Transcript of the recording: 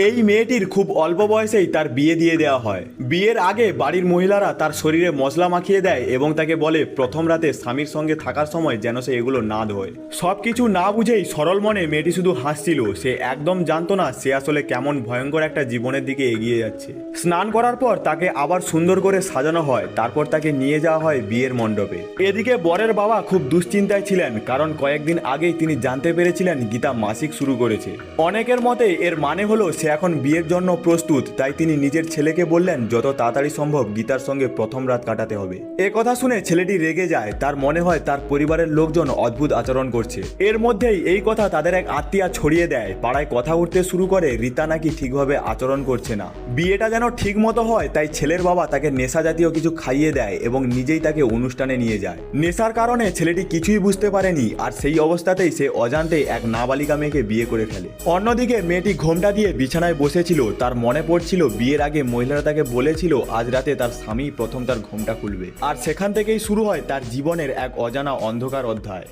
এই মেয়েটির খুব অল্প বয়সেই তার বিয়ে দিয়ে দেওয়া হয়। বিয়ের আগে বাড়ির মহিলারা তার শরীরে মশলা মাখিয়ে দেয় এবং তাকে বলে প্রথম রাতে স্বামীর সঙ্গে থাকার সময় যেন সে এগুলো না ধোয়। সবকিছু না বুঝেই সরল মনে মেয়েটি শুধু হাসছিল। সে একদম জানতো না সে আসলে কেমন ভয়ঙ্কর একটা জীবনের দিকে এগিয়ে যাচ্ছে। স্নান করার পর তাকে আবার সুন্দর করে সাজানো হয়, তারপর তাকে নিয়ে যাওয়া হয় বিয়ের মণ্ডপে। এদিকে বরের বাবা খুব দুশ্চিন্তায় ছিলেন, কারণ কয়েকদিন আগেই তিনি জানতে পেরেছিলেন গীতা মাসিক শুরু করেছে। অনেকের মতে এর মানে হলো সে এখন বিয়ের জন্য প্রস্তুত, তাই তিনি নিজের ছেলেকে বললেন যত তাড়াতাড়ি সম্ভব গীতার সঙ্গে প্রথম রাত কাটাতে হবে। এ কথা শুনে ছেলেটি রেগে যায়। তার মনে হয় তার পরিবারের লোকজন অদ্ভুত আচরণ করছে। এর মধ্যেই এই কথা তাদের এক আত্মীয়া ছড়িয়ে দেয়। পাড়ায় কথা উঠতে শুরু করে রীতা নাকি ঠিকভাবে আচরণ করছে না। বিয়েটা যেন ঠিক মতো হয়, তাই ছেলের বাবা তাকে নেশা জাতীয় কিছু খাইয়ে দেয় এবং নিজেই তাকে অনুষ্ঠানে নিয়ে যায়। নেশার কারণে ছেলেটি কিছুই বুঝতে পারেনি, আর সেই অবস্থাতেই সে অজান্তে এক নাবালিকা মেয়েকে বিয়ে করে ফেলে। অন্যদিকে মেয়েটি ঘোমটা দিয়ে বিছানায় বসেছিল। তার মনে পড়ছিল বিয়ের আগে মহিলারা তাকে বলেছিল আজ রাতে তার স্বামী প্রথম তার ঘোমটা খুলবে, আর সেখান থেকেই শুরু হয় তার জীবনের এক অজানা অন্ধকার অধ্যায়।